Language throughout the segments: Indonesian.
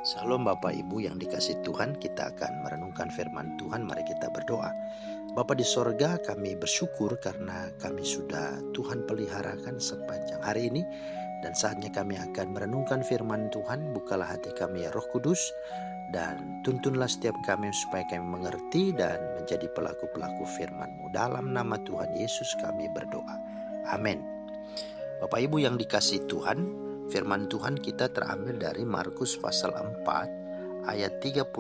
Salam Bapak Ibu yang dikasih Tuhan, kita akan merenungkan firman Tuhan. Mari kita berdoa. Bapa di sorga, kami bersyukur karena kami sudah Tuhan peliharakan sepanjang hari ini. Dan saatnya kami akan merenungkan firman Tuhan. Bukalah hati kami ya Roh Kudus, dan tuntunlah setiap kami supaya kami mengerti dan menjadi pelaku-pelaku firman-Mu. Dalam nama Tuhan Yesus kami berdoa. Amin. Bapak Ibu yang dikasih Tuhan, firman Tuhan kita terambil dari Markus pasal 4 ayat 35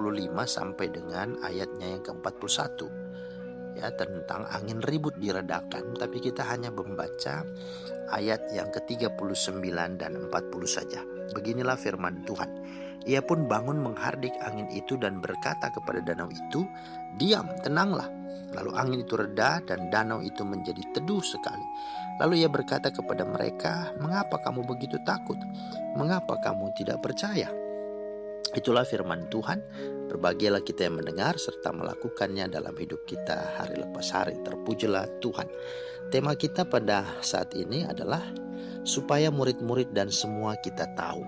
sampai dengan ayatnya yang ke-41. Ya, tentang angin ribut diredakan, tapi kita hanya membaca ayat yang ke-39 dan 40 saja. Beginilah firman Tuhan. Ia pun bangun menghardik angin itu dan berkata kepada danau itu, "Diam, tenanglah." Lalu angin itu reda dan danau itu menjadi teduh sekali. Lalu ia berkata kepada mereka, "Mengapa kamu begitu takut? Mengapa kamu tidak percaya?" Itulah firman Tuhan. Berbahagialah kita yang mendengar serta melakukannya dalam hidup kita hari lepas hari. Terpujilah Tuhan. Tema kita pada saat ini adalah supaya murid-murid dan semua kita tahu.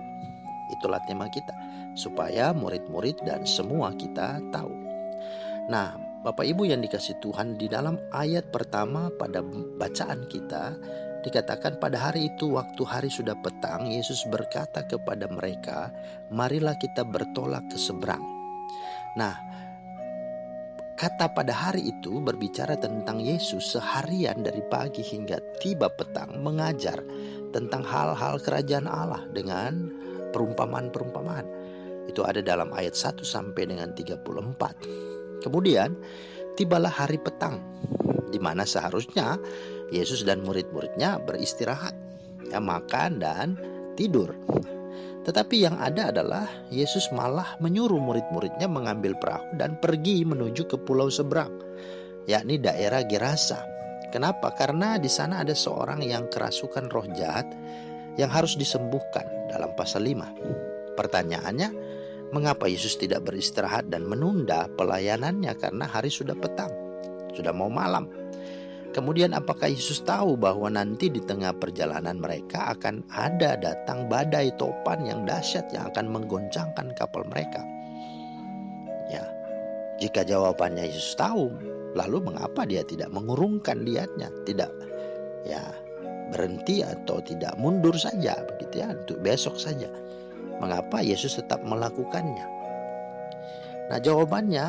Itulah tema kita, supaya murid-murid dan semua kita tahu. Nah, Bapak Ibu yang dikasih Tuhan, di dalam ayat pertama pada bacaan kita dikatakan pada hari itu waktu hari sudah petang, Yesus berkata kepada mereka, "Marilah kita bertolak ke seberang." Nah, kata pada hari itu berbicara tentang Yesus seharian dari pagi hingga tiba petang mengajar tentang hal-hal kerajaan Allah dengan perumpamaan-perumpamaan. Itu ada dalam ayat 1 sampai dengan 34. Kemudian tibalah hari petang, di mana seharusnya Yesus dan murid-muridnya beristirahat, ya, makan dan tidur. Tetapi yang ada adalah Yesus malah menyuruh murid-muridnya mengambil perahu dan pergi menuju ke pulau seberang, yakni daerah Gerasa. Kenapa? Karena di sana ada seorang yang kerasukan roh jahat yang harus disembuhkan dalam pasal 5. Pertanyaannya, mengapa Yesus tidak beristirahat dan menunda pelayanannya karena hari sudah petang, sudah mau malam? Kemudian apakah Yesus tahu bahwa nanti di tengah perjalanan mereka akan ada datang badai topan yang dahsyat yang akan menggoncangkan kapal mereka? Ya, jika jawabannya Yesus tahu, lalu mengapa dia tidak mengurungkan niatnya, tidak berhenti atau tidak mundur saja begitu ya untuk besok saja? Mengapa Yesus tetap melakukannya? Nah, jawabannya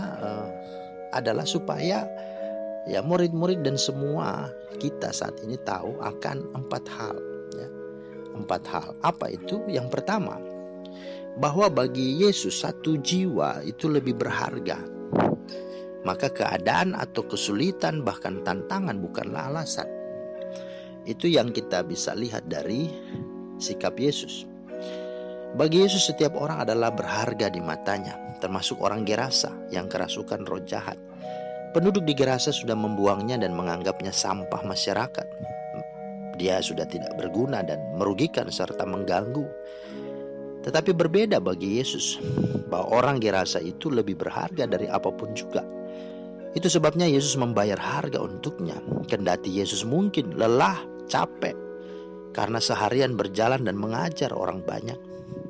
adalah supaya murid-murid dan semua kita saat ini tahu akan 4 hal. Ya. 4 hal. Apa itu? Yang pertama, bahwa bagi Yesus satu jiwa itu lebih berharga. Maka keadaan atau kesulitan bahkan tantangan bukanlah alasan. Itu yang kita bisa lihat dari sikap Yesus. Bagi Yesus setiap orang adalah berharga di matanya, termasuk orang Gerasa yang kerasukan roh jahat. Penduduk di Gerasa sudah membuangnya dan menganggapnya sampah masyarakat. Dia sudah tidak berguna dan merugikan serta mengganggu. Tetapi berbeda bagi Yesus, bahwa orang Gerasa itu lebih berharga dari apapun juga. Itu sebabnya Yesus membayar harga untuknya. Kendati Yesus mungkin lelah, capek, karena seharian berjalan dan mengajar orang banyak.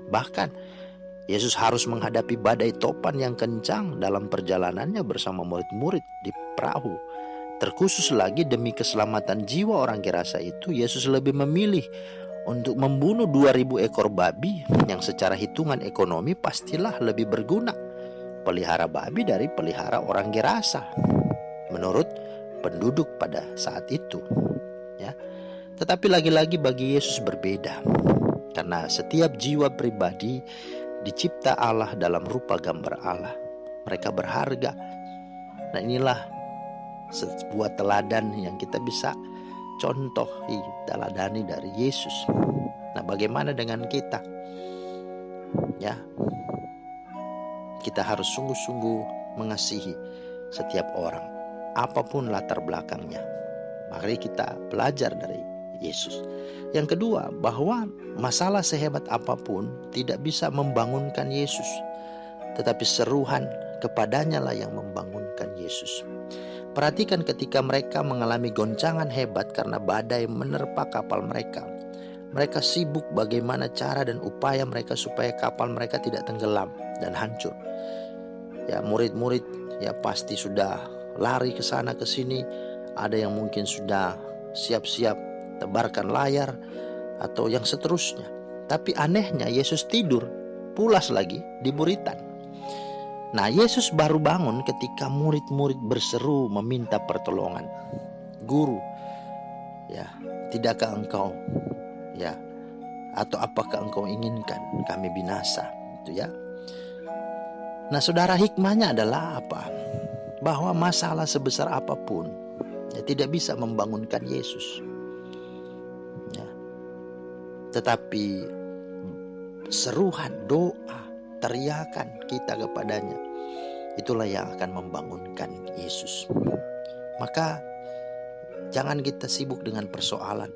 Bahkan Yesus harus menghadapi badai topan yang kencang dalam perjalanannya bersama murid-murid di perahu. Terkhusus lagi demi keselamatan jiwa orang Gerasa itu, Yesus lebih memilih untuk membunuh 2000 ekor babi yang secara hitungan ekonomi pastilah lebih berguna pelihara babi dari pelihara orang Gerasa menurut penduduk pada saat itu. Ya. Tetapi lagi-lagi bagi Yesus berbeda, karena setiap jiwa pribadi dicipta Allah dalam rupa gambar Allah. Mereka berharga. Nah, inilah sebuah teladan yang kita bisa contohi, teladani dari Yesus. Nah, bagaimana dengan kita? Ya, kita harus sungguh-sungguh mengasihi setiap orang, apapun latar belakangnya. Mari kita belajar dari Yesus. Yang kedua, bahwa masalah sehebat apapun tidak bisa membangunkan Yesus, tetapi seruhan kepadanya lah yang membangunkan Yesus. Perhatikan ketika mereka mengalami goncangan hebat karena badai menerpa kapal mereka. Mereka sibuk bagaimana cara dan upaya mereka supaya kapal mereka tidak tenggelam dan hancur. Ya, murid-murid ya pasti sudah lari ke sana ke sini. Ada yang mungkin sudah siap-siap tebarkan layar atau yang seterusnya. Tapi anehnya Yesus tidur, pulas lagi di buritan. Nah, Yesus baru bangun ketika murid-murid berseru meminta pertolongan. Guru, ya, tidakkah engkau, ya, atau apakah engkau inginkan kami binasa? Itu ya. Nah, saudara, hikmahnya adalah apa? Bahwa masalah sebesar apapun ya tidak bisa membangunkan Yesus. Ya. Tetapi seruhan, doa, teriakan kita kepadanya, itulah yang akan membangunkan Yesus. Maka jangan kita sibuk dengan persoalan,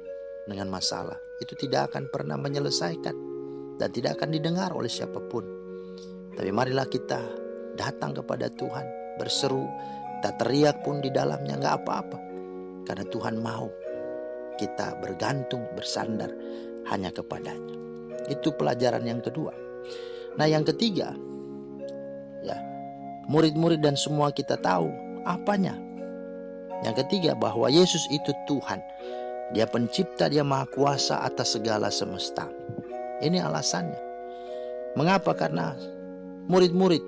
dengan masalah. Itu tidak akan pernah menyelesaikan dan tidak akan didengar oleh siapapun. Tapi marilah kita datang kepada Tuhan, berseru, kita teriak pun di dalamnya gak apa-apa. Karena Tuhan mau kita bergantung, bersandar hanya kepadanya. Itu pelajaran yang kedua. Nah, yang ketiga, ya, murid-murid dan semua kita tahu apanya. Yang ketiga, bahwa Yesus itu Tuhan. Dia pencipta, dia maha kuasa atas segala semesta. Ini alasannya. Mengapa? Karena murid-murid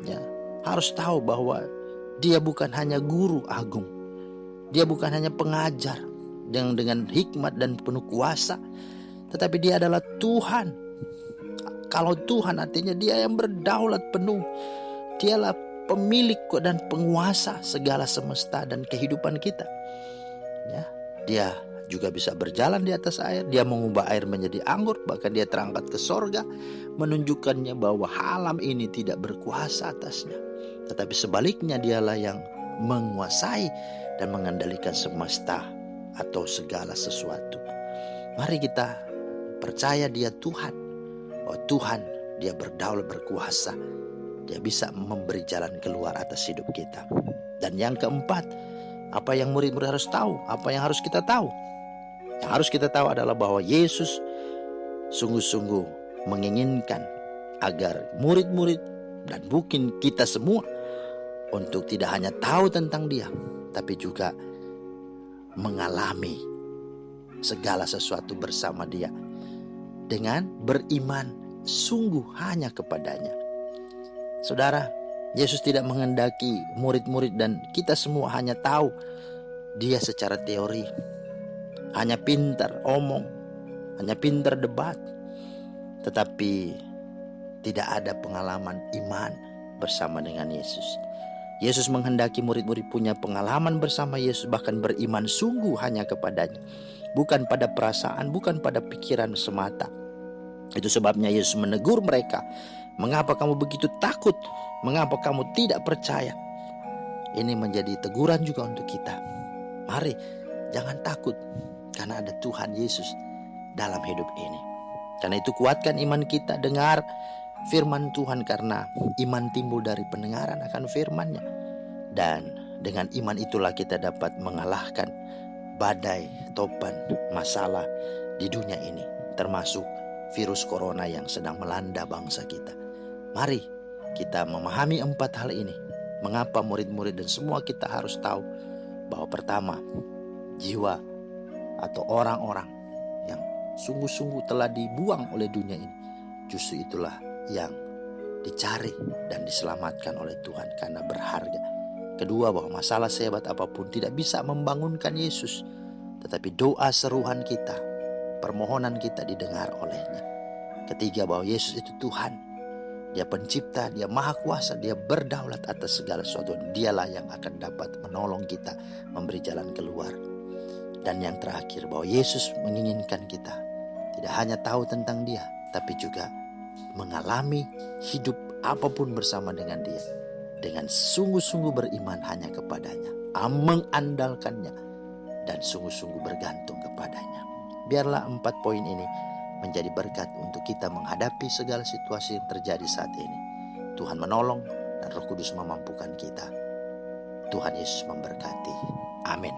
ya harus tahu bahwa dia bukan hanya guru agung. Dia bukan hanya pengajar yang dengan hikmat dan penuh kuasa, tetapi dia adalah Tuhan. Kalau Tuhan artinya dia yang berdaulat penuh. Dialah pemilik dan penguasa segala semesta dan kehidupan kita. Ya, dia juga bisa berjalan di atas air. Dia mengubah air menjadi anggur. Bahkan dia terangkat ke sorga, menunjukkannya bahwa alam ini tidak berkuasa atasnya. Tetapi sebaliknya dialah yang menguasai dan mengendalikan semesta atau segala sesuatu. Mari kita percaya dia Tuhan. Oh Tuhan, dia berdaulat, berkuasa. Dia bisa memberi jalan keluar atas hidup kita. Dan yang keempat, apa yang murid-murid harus tahu? Apa yang harus kita tahu? Yang harus kita tahu adalah bahwa Yesus sungguh-sungguh menginginkan agar murid-murid dan mungkin kita semua untuk tidak hanya tahu tentang dia, tapi juga mengalami segala sesuatu bersama dia dengan beriman sungguh hanya kepadanya. Saudara, Yesus tidak menghendaki murid-murid dan kita semua hanya tahu dia secara teori, hanya pintar omong, hanya pintar debat, tetapi tidak ada pengalaman iman bersama dengan Yesus. Yesus menghendaki murid-murid punya pengalaman bersama Yesus, bahkan beriman sungguh hanya kepadanya, bukan pada perasaan, bukan pada pikiran semata. Itu sebabnya Yesus menegur mereka, mengapa kamu begitu takut? Mengapa kamu tidak percaya? Ini menjadi teguran juga untuk kita. Mari, jangan takut, karena ada Tuhan Yesus dalam hidup ini. Karena itu kuatkan iman kita, dengar firman Tuhan, karena iman timbul dari pendengaran akan firman-Nya. Dan dengan iman itulah kita dapat mengalahkan badai, topan, masalah di dunia ini, termasuk virus corona yang sedang melanda bangsa kita. Mari kita memahami 4 hal ini. Mengapa murid-murid dan semua kita harus tahu bahwa pertama, jiwa atau orang-orang yang sungguh-sungguh telah dibuang oleh dunia ini, justru itulah yang dicari dan diselamatkan oleh Tuhan karena berharga. Kedua, bahwa masalah sehebat apapun tidak bisa membangunkan Yesus, tetapi doa seruhan kita, permohonan kita didengar olehnya. Ketiga, bahwa Yesus itu Tuhan. Dia pencipta, dia maha kuasa, dia berdaulat atas segala sesuatu. Dialah yang akan dapat menolong kita, memberi jalan keluar. Dan yang terakhir, bahwa Yesus menginginkan kita tidak hanya tahu tentang dia, tapi juga mengalami hidup apapun bersama dengan dia, dengan sungguh-sungguh beriman hanya kepadanya, mengandalkannya, dan sungguh-sungguh bergantung kepadanya. Biarlah 4 poin ini menjadi berkat untuk kita menghadapi segala situasi yang terjadi saat ini. Tuhan menolong dan Roh Kudus memampukan kita. Tuhan Yesus memberkati. Amin.